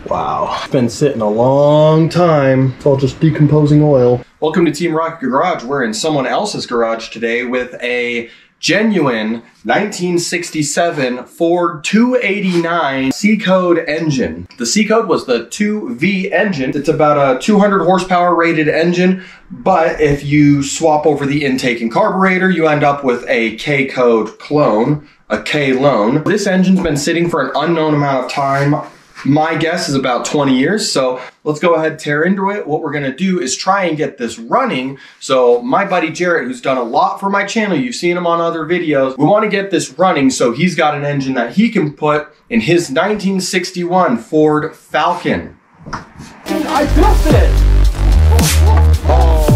Wow, it's been sitting a long time. It's all just decomposing oil. Welcome to Team Rocket Garage. We're in someone else's garage today with a genuine 1967 Ford 289 C-Code engine. The C-Code was the 2V engine. It's about a 200 horsepower rated engine, but if you swap over the intake and carburetor, you end up with a K-Code clone, a K-Lone. This engine's been sitting for an unknown amount of time. My guess is about 20 years, so let's go ahead and tear into it. What we're gonna do is try and get this running. So my buddy Jarrett, who's done a lot for my channel, you've seen him on other videos, we wanna get this running so he's got an engine that he can put in his 1961 Ford Falcon. I built it! Oh.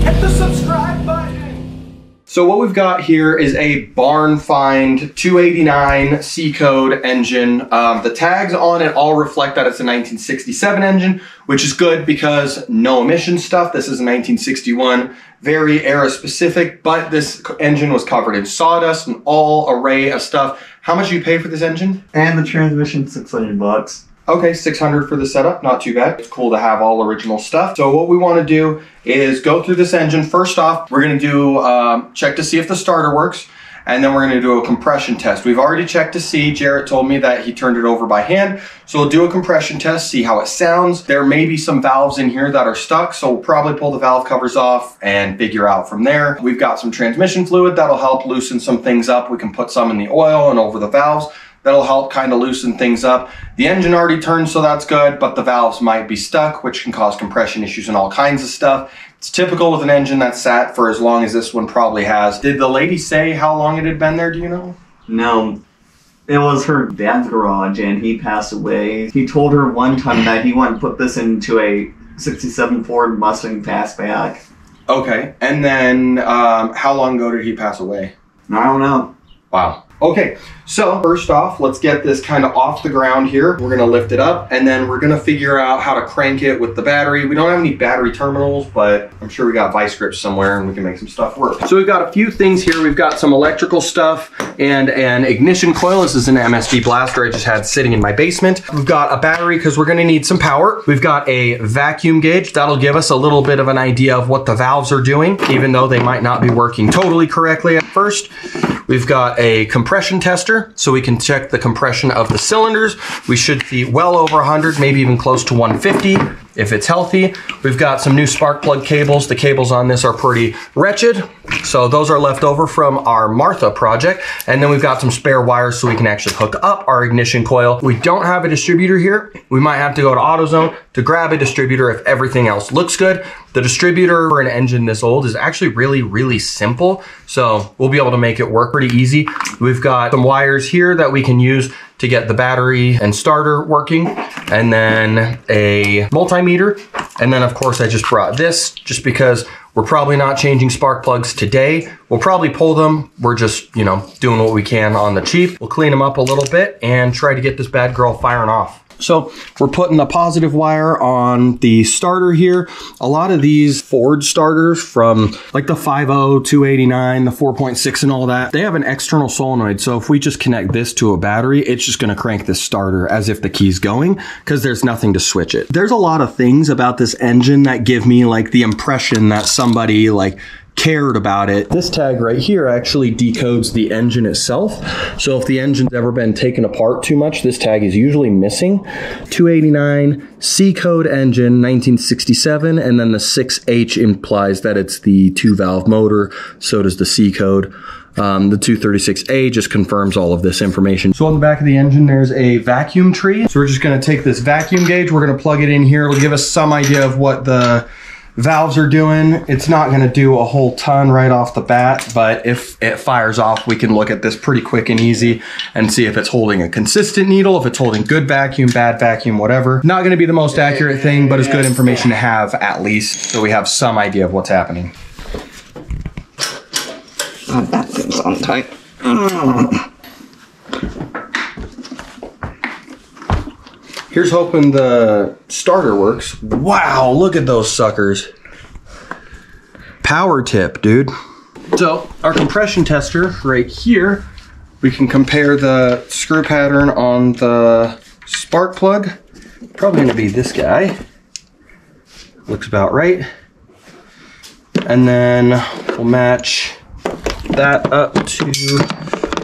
Hit the subscribe button! So what we've got here is a barn find 289 C-Code engine. The tags on it all reflect that it's a 1967 engine, which is good because no emission stuff. This is a 1961, very era specific, but this engine was covered in sawdust and all array of stuff. How much do you pay for this engine? And the transmission, 600 bucks. Okay, 600 for the setup, not too bad. It's cool to have all original stuff. So what we want to do is go through this engine. First off, we're going to do check to see if the starter works, and then we're going to do a compression test. We've already checked to see. Jarrett told me that he turned it over by hand. So we'll do a compression test, see how it sounds. There may be some valves in here that are stuck, so we'll probably pull the valve covers off and figure out from there. We've got some transmission fluid that'll help loosen some things up. We can put some in the oil and over the valves. That'll help kind of loosen things up. The engine already turned, so that's good, but the valves might be stuck, which can cause compression issues and all kinds of stuff. It's typical with an engine that's sat for as long as this one probably has. Did the lady say how long it had been there, do you know? No. It was her dad's garage, and he passed away. He told her one time that he wanted to put this into a 67 Ford Mustang Fastback. Okay, and then how long ago did he pass away? I don't know. Wow. Okay, so first off, let's get this kind of off the ground here. We're gonna lift it up, and then we're gonna figure out how to crank it with the battery. We don't have any battery terminals, but I'm sure we got vice grips somewhere and we can make some stuff work. So we've got a few things here. We've got some electrical stuff and an ignition coil. This is an MSD blaster I just had sitting in my basement. We've got a battery because we're gonna need some power. We've got a vacuum gauge. That'll give us a little bit of an idea of what the valves are doing, even though they might not be working totally correctly at first. We've got a compression tester, so we can check the compression of the cylinders. We should see well over 100, maybe even close to 150 if it's healthy. We've got some new spark plug cables. The cables on this are pretty wretched, so those are left over from our Martha project. And then we've got some spare wires so we can actually hook up our ignition coil. We don't have a distributor here. We might have to go to AutoZone to grab a distributor if everything else looks good. The distributor for an engine this old is actually really, really simple, so we'll be able to make it work pretty easy. We've got some wires here that we can use to get the battery and starter working, and then a multimeter. And then of course I just brought this just because we're probably not changing spark plugs today. We'll probably pull them. We're just, you know, doing what we can on the cheap. We'll clean them up a little bit and try to get this bad girl firing off. So we're putting the positive wire on the starter here. A lot of these Ford starters from like the 5.0, 289, the 4.6 and all that, they have an external solenoid. So if we just connect this to a battery, it's just gonna crank this starter as if the key's going because there's nothing to switch it. There's a lot of things about this engine that give me like the impression that somebody like cared about it. This tag right here actually decodes the engine itself. So if the engine's ever been taken apart too much, this tag is usually missing. 289 C-Code engine, 1967, and then the 6H implies that it's the 2-valve motor. So does the C-Code. The 236A just confirms all of this information. So on the back of the engine, there's a vacuum tree. So we're just gonna take this vacuum gauge, we're gonna plug it in here. It'll give us some idea of what the valves are doing. It's not gonna do a whole ton right off the bat, but if it fires off, we can look at this pretty quick and easy and see if it's holding a consistent needle, if it's holding good vacuum, bad vacuum, whatever. Not gonna be the most accurate thing, but it's good information to have at least, so we have some idea of what's happening. Oh, that thing's on tight. Here's hoping the starter works. Wow, look at those suckers. Power tip, dude. So our compression tester right here, we can compare the screw pattern on the spark plug. Probably gonna be this guy. Looks about right. And then we'll match that up to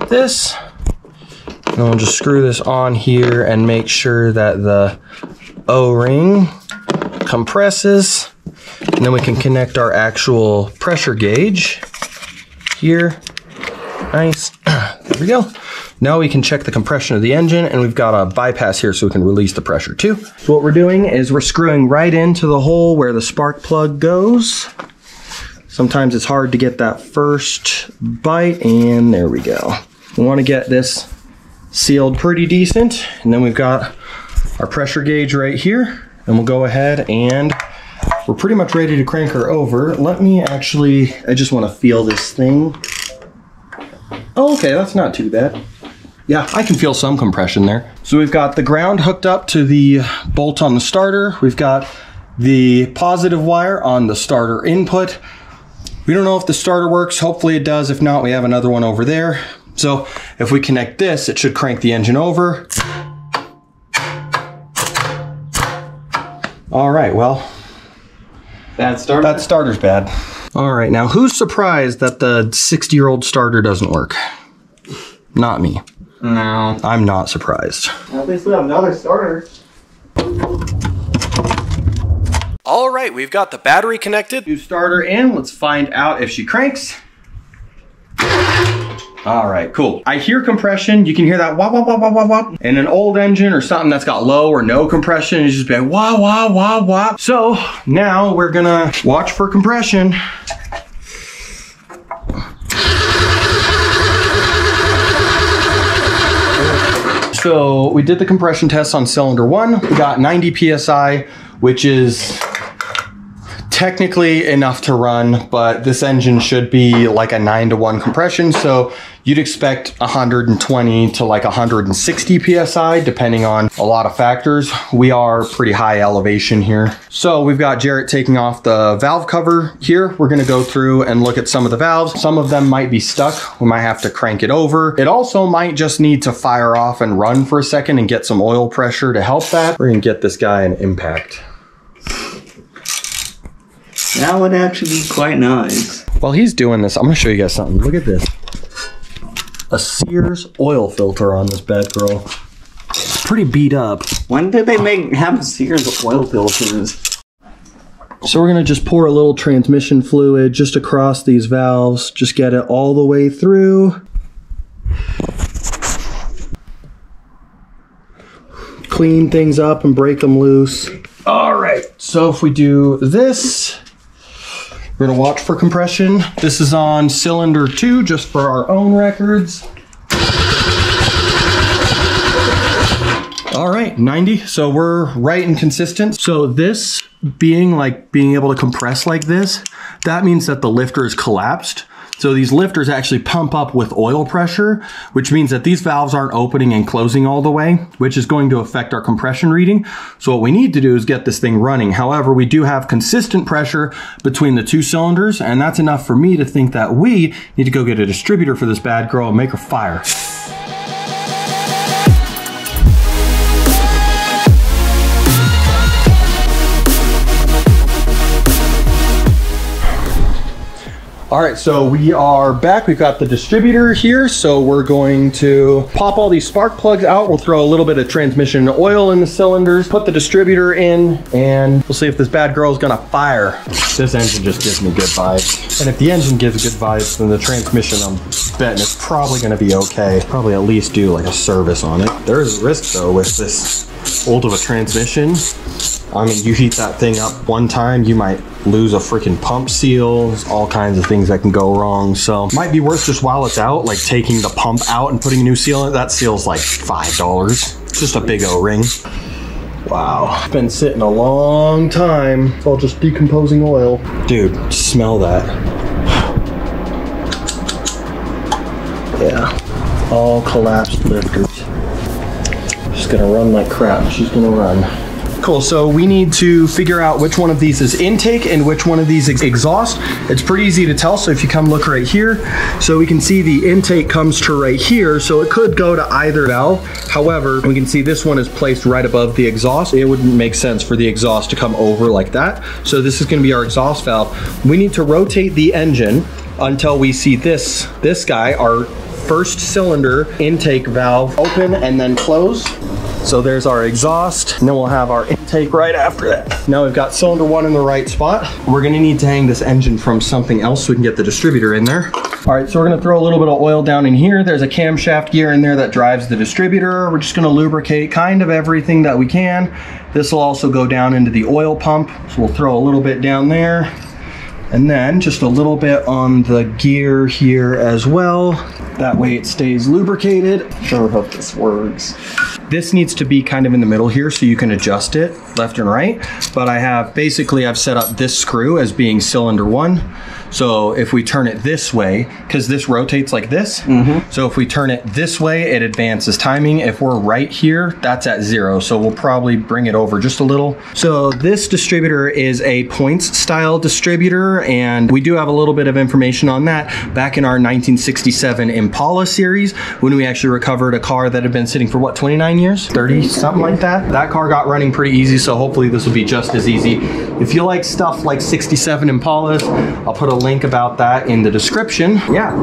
this. And we'll just screw this on here and make sure that the O-ring compresses. And then we can connect our actual pressure gauge here. Nice. There we go. Now we can check the compression of the engine, and we've got a bypass here so we can release the pressure too. So what we're doing is we're screwing right into the hole where the spark plug goes. Sometimes it's hard to get that first bite, and there we go. We want to get this sealed pretty decent, and then we've got our pressure gauge right here, and we'll go ahead and we're pretty much ready to crank her over. Let me actually, I just want to feel this thing. Oh, okay, that's not too bad. Yeah, I can feel some compression there. So we've got the ground hooked up to the bolt on the starter. We've got the positive wire on the starter input. We don't know if the starter works. Hopefully it does. If not, we have another one over there. So if we connect this, it should crank the engine over. All right, well, Bad starter? that starter's bad. All right, now who's surprised that the 60-year-old starter doesn't work? Not me. No. I'm not surprised. At least we have another starter. All right, we've got the battery connected. New starter in. Let's find out if she cranks. All right, cool. I hear compression. You can hear that wah, wah, wah, wah, wah, wah. In an old engine or something that's got low or no compression, it's just been wah, wah, wah, wah. So now we're gonna watch for compression. So we did the compression test on cylinder 1. We got 90 PSI, which is technically enough to run, but this engine should be like a 9-to-1 compression. So you'd expect 120 to like 160 PSI, depending on a lot of factors. We are pretty high elevation here. So we've got Jarrett taking off the valve cover here. We're gonna go through and look at some of the valves. Some of them might be stuck. We might have to crank it over. It also might just need to fire off and run for a second and get some oil pressure to help that. We're gonna get this guy an impact. That would actually be quite nice. While he's doing this, I'm gonna show you guys something. Look at this. A Sears oil filter on this bad girl. It's pretty beat up. When did they have Sears oil filters? So we're gonna just pour a little transmission fluid just across these valves. Just get it all the way through. Clean things up and break them loose. All right, so if we do this, we're gonna watch for compression. This is on cylinder 2, just for our own records. All right, 90, so we're right and consistent. So this being able to compress like this, that means that the lifter is collapsed. So these lifters actually pump up with oil pressure, which means that these valves aren't opening and closing all the way, which is going to affect our compression reading. So what we need to do is get this thing running. However, we do have consistent pressure between the 2 cylinders, and that's enough for me to think that we need to go get a distributor for this bad girl and make her fire. All right, so we are back. We've got the distributor here. So we're going to pop all these spark plugs out. We'll throw a little bit of transmission oil in the cylinders, put the distributor in, and we'll see if this bad girl is gonna fire. This engine just gives me good vibes. And if the engine gives good vibes, then the transmission, I'm betting it's probably gonna be okay. Probably at least do like a service on it. There is a risk though with this old of a transmission. I mean, you heat that thing up one time, you might lose a freaking pump seal. There's all kinds of things that can go wrong. So might be worth just while it's out, like taking the pump out and putting a new seal in it. That seal's like $5. It's just a big O-ring. Wow, it's been sitting a long time. It's all just decomposing oil. Dude, smell that. Yeah, all collapsed lifters. She's gonna run like crap. She's gonna run. cool. So we need to figure out which one of these is intake and which one of these is exhaust. It's pretty easy to tell. So if you come look right here, so we can see the intake comes to right here. So it could go to either valve. However, we can see this one is placed right above the exhaust. It wouldn't make sense for the exhaust to come over like that. So this is gonna be our exhaust valve. We need to rotate the engine until we see this guy, our first cylinder intake valve, open and then close. So there's our exhaust, and then we'll have our intake right after that. Now we've got cylinder 1 in the right spot. We're gonna need to hang this engine from something else so we can get the distributor in there. All right, so we're gonna throw a little bit of oil down in here. There's a camshaft gear in there that drives the distributor. We're just gonna lubricate kind of everything that we can. This will also go down into the oil pump. So we'll throw a little bit down there. And then just a little bit on the gear here as well. That way it stays lubricated. Sure hope this works. This needs to be kind of in the middle here so you can adjust it left and right. But I've set up this screw as being cylinder 1. So if we turn it this way, because this rotates like this, so if we turn it this way, it advances timing. If we're right here, that's at 0. So we'll probably bring it over just a little. So this distributor is a points style distributor, and we do have a little bit of information on that back in our 1967 Impala series, when we actually recovered a car that had been sitting for what, 29 years? 30, something like that. That car got running pretty easy, so hopefully this will be just as easy. If you like stuff like 67 Impalas, I'll put a link about that in the description. Yeah,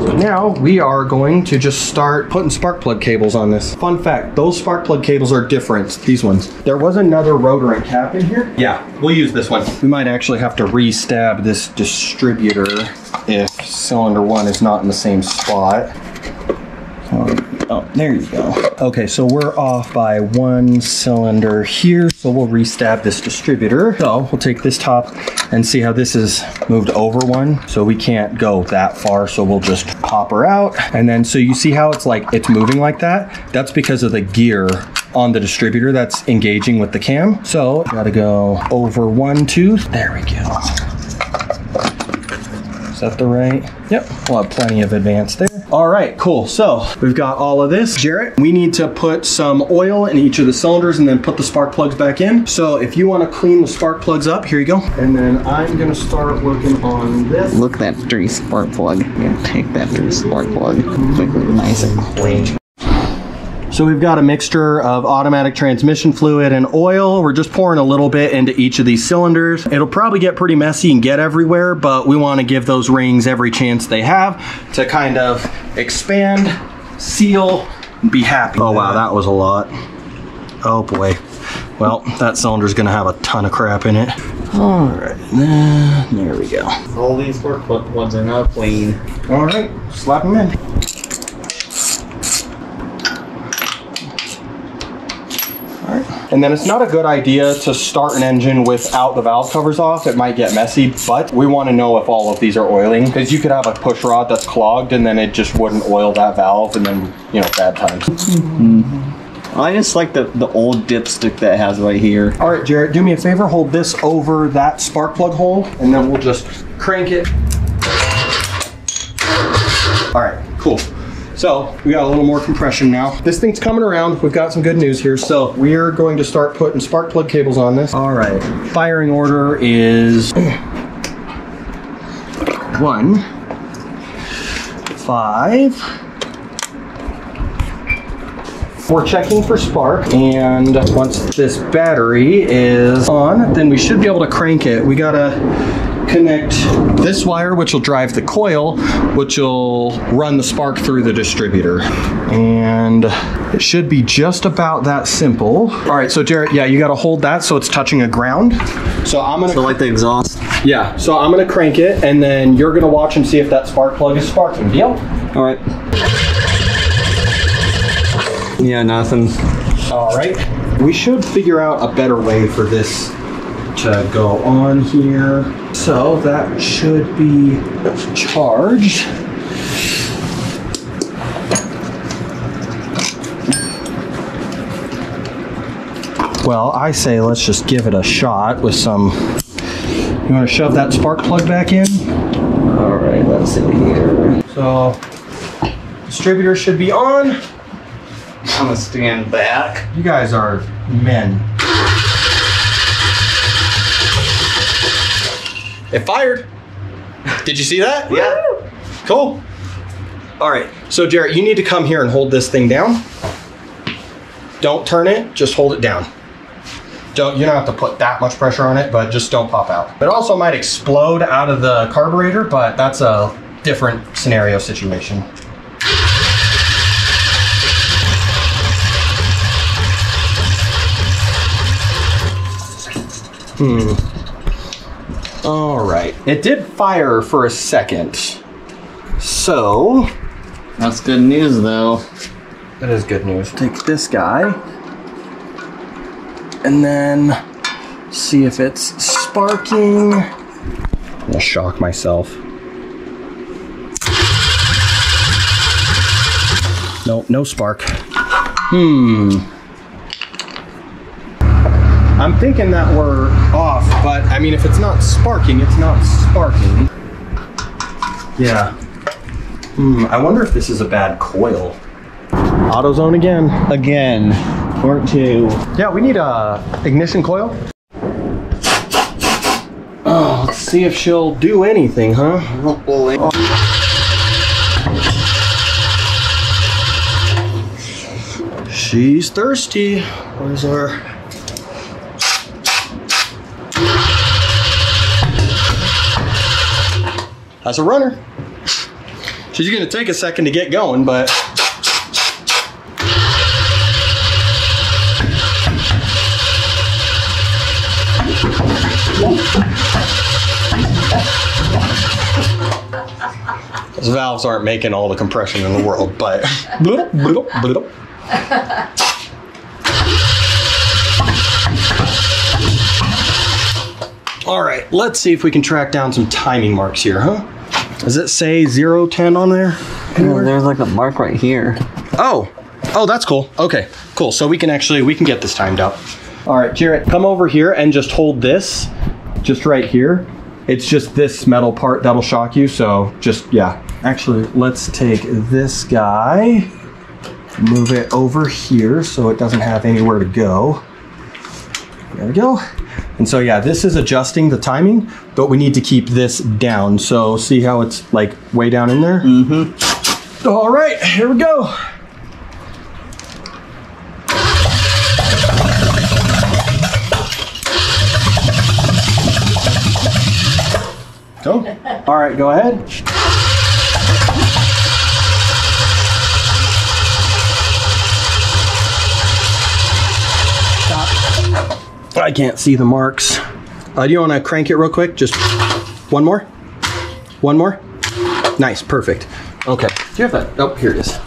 so now we are going to just start putting spark plug cables on this. Fun fact, those spark plug cables are different, these ones. There was another rotor and cap in here. Yeah, we'll use this one. We might actually have to re-stab this distributor if cylinder 1 is not in the same spot. Oh, there you go. Okay, so we're off by 1 cylinder here, so we'll re-stab this distributor. So we'll take this top and see how this is moved over 1. So we can't go that far, so we'll just pop her out. And then, so you see how it's moving like that? That's because of the gear on the distributor that's engaging with the cam. So gotta go over 1 tooth. There we go. Is that the right? Yep, we'll have plenty of advance there. All right, cool. So we've got all of this. Jarrett, we need to put some oil in each of the cylinders and then put the spark plugs back in. So if you want to clean the spark plugs up, here you go. And then I'm gonna start working on this. Look at that dirty spark plug. Yeah, take that dirty spark plug. Make it nice and clean. So we've got a mixture of automatic transmission fluid and oil. We're just pouring a little bit into each of these cylinders. It'll probably get pretty messy and get everywhere, but we want to give those rings every chance they have to kind of expand, seal, and be happy. Oh wow, that was a lot. Oh boy. Well, that cylinder's gonna have a ton of crap in it. All right, there we go. All these spark plugs are now clean. All right, slap them in. And then it's not a good idea to start an engine without the valve covers off. It might get messy, but we want to know if all of these are oiling, because you could have a push rod that's clogged and then it just wouldn't oil that valve, and then, you know, bad times. I just like the old dipstick that it has right here. All right, Jarrett, do me a favor, hold this over that spark plug hole, and then we'll just crank it. All right, cool. So we got a little more compression now. This thing's coming around. We've got some good news here. So we're going to start putting spark plug cables on this. All right, firing order is 1, 5. We're checking for spark, and once this battery is on, then we should be able to crank it. We gotta connect this wire, which will drive the coil, which will run the spark through the distributor. And it should be just about that simple. All right, so Jarrett, yeah, you gotta hold that so it's touching a ground. So I'm gonna- So like the exhaust? Yeah, so I'm gonna crank it, and then you're gonna watch and see if that spark plug is sparking. Deal? All right. Yeah, nothing. All right. We should figure out a better way for this to go on here. So that should be charged. Well, I say let's just give it a shot with some. You want to shove that spark plug back in? All right, let's see here. So, distributor should be on. I'm gonna stand back. You guys are men. It fired. Did you see that? Yeah. Cool. All right. So Jarrett, you need to come here and hold this thing down. Don't turn it, just hold it down. You don't have to put that much pressure on it, but just don't pop out. It also might explode out of the carburetor, but that's a different scenario situation. All right. It did fire for a second. So. That's good news, though. That is good news. Take this guy. And then see if it's sparking. I'm gonna shock myself. Nope, no spark. I'm thinking that we're off, but I mean, if it's not sparking, it's not sparking. Yeah. I wonder if this is a bad coil. AutoZone again. Again. Part 2. Yeah, we need a ignition coil. Oh, let's see if she'll do anything, huh? She's thirsty. Where's our... That's a runner. She's gonna take a second to get going, but... Those valves aren't making all the compression in the world, but... All right, let's see if we can track down some timing marks here, huh? Does it say 010 on there? Yeah, there's like a mark right here. Oh, that's cool. Okay, cool. So we can get this timed out. All right, Jarrett, come over here and just hold this, just right here. It's just this metal part that'll shock you. So just, yeah. Actually, let's take this guy, move it over here so it doesn't have anywhere to go. There we go. And so yeah, this is adjusting the timing, but we need to keep this down. So see how it's like way down in there? Mm-hmm. All right, here we go. Go. All right, go ahead. I can't see the marks. Do you want to crank it real quick? Just one more? One more? Nice, perfect. Okay. Do you have that? Oh, here it is.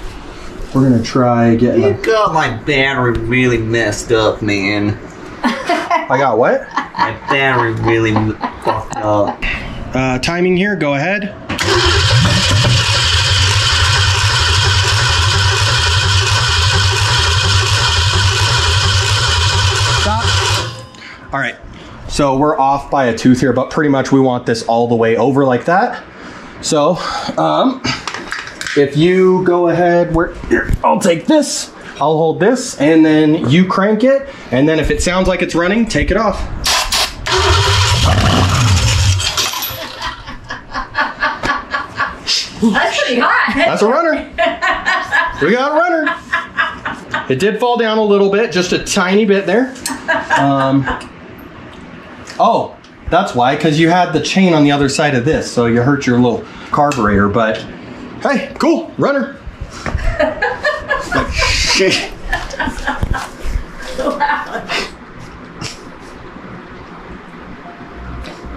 We're going to try getting You got my battery really messed up, man. I got what? My battery really fucked up. Timing here, go ahead. All right, so we're off by a tooth here, but pretty much we want this all the way over like that. So, if you go ahead, here, I'll take this, I'll hold this, and then you crank it, and then if it sounds like it's running, take it off. That's pretty hot. That's a runner. We got a runner. It did fall down a little bit, just a tiny bit there. Oh, that's why, because you had the chain on the other side of this, so you hurt your little carburetor, but hey, cool, runner. Like, shit.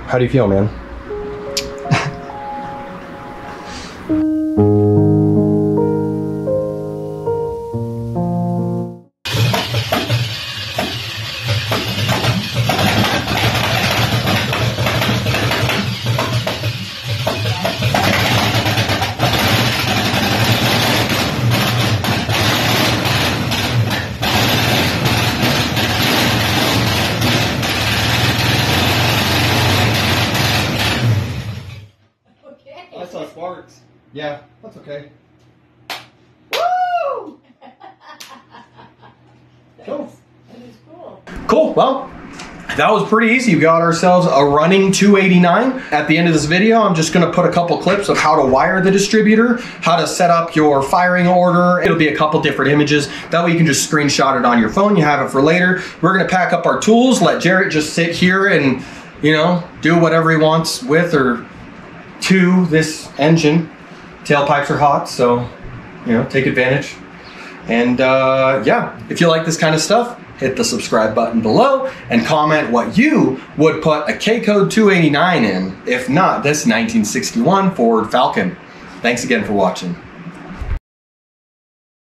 How do you feel, man? I saw sparks. Yeah, that's okay. Woo! Cool. That is cool. Cool. Well, that was pretty easy. We got ourselves a running 289. At the end of this video, I'm just gonna put a couple clips of how to wire the distributor, how to set up your firing order. It'll be a couple different images. That way you can just screenshot it on your phone. You have it for later. We're gonna pack up our tools, let Jarrett just sit here and, you know, do whatever he wants with or to this engine. Tailpipes are hot, so, you know, take advantage. And yeah, if you like this kind of stuff, hit the subscribe button below and comment what you would put a K-Code 289 in, if not this 1961 Ford Falcon. Thanks again for watching.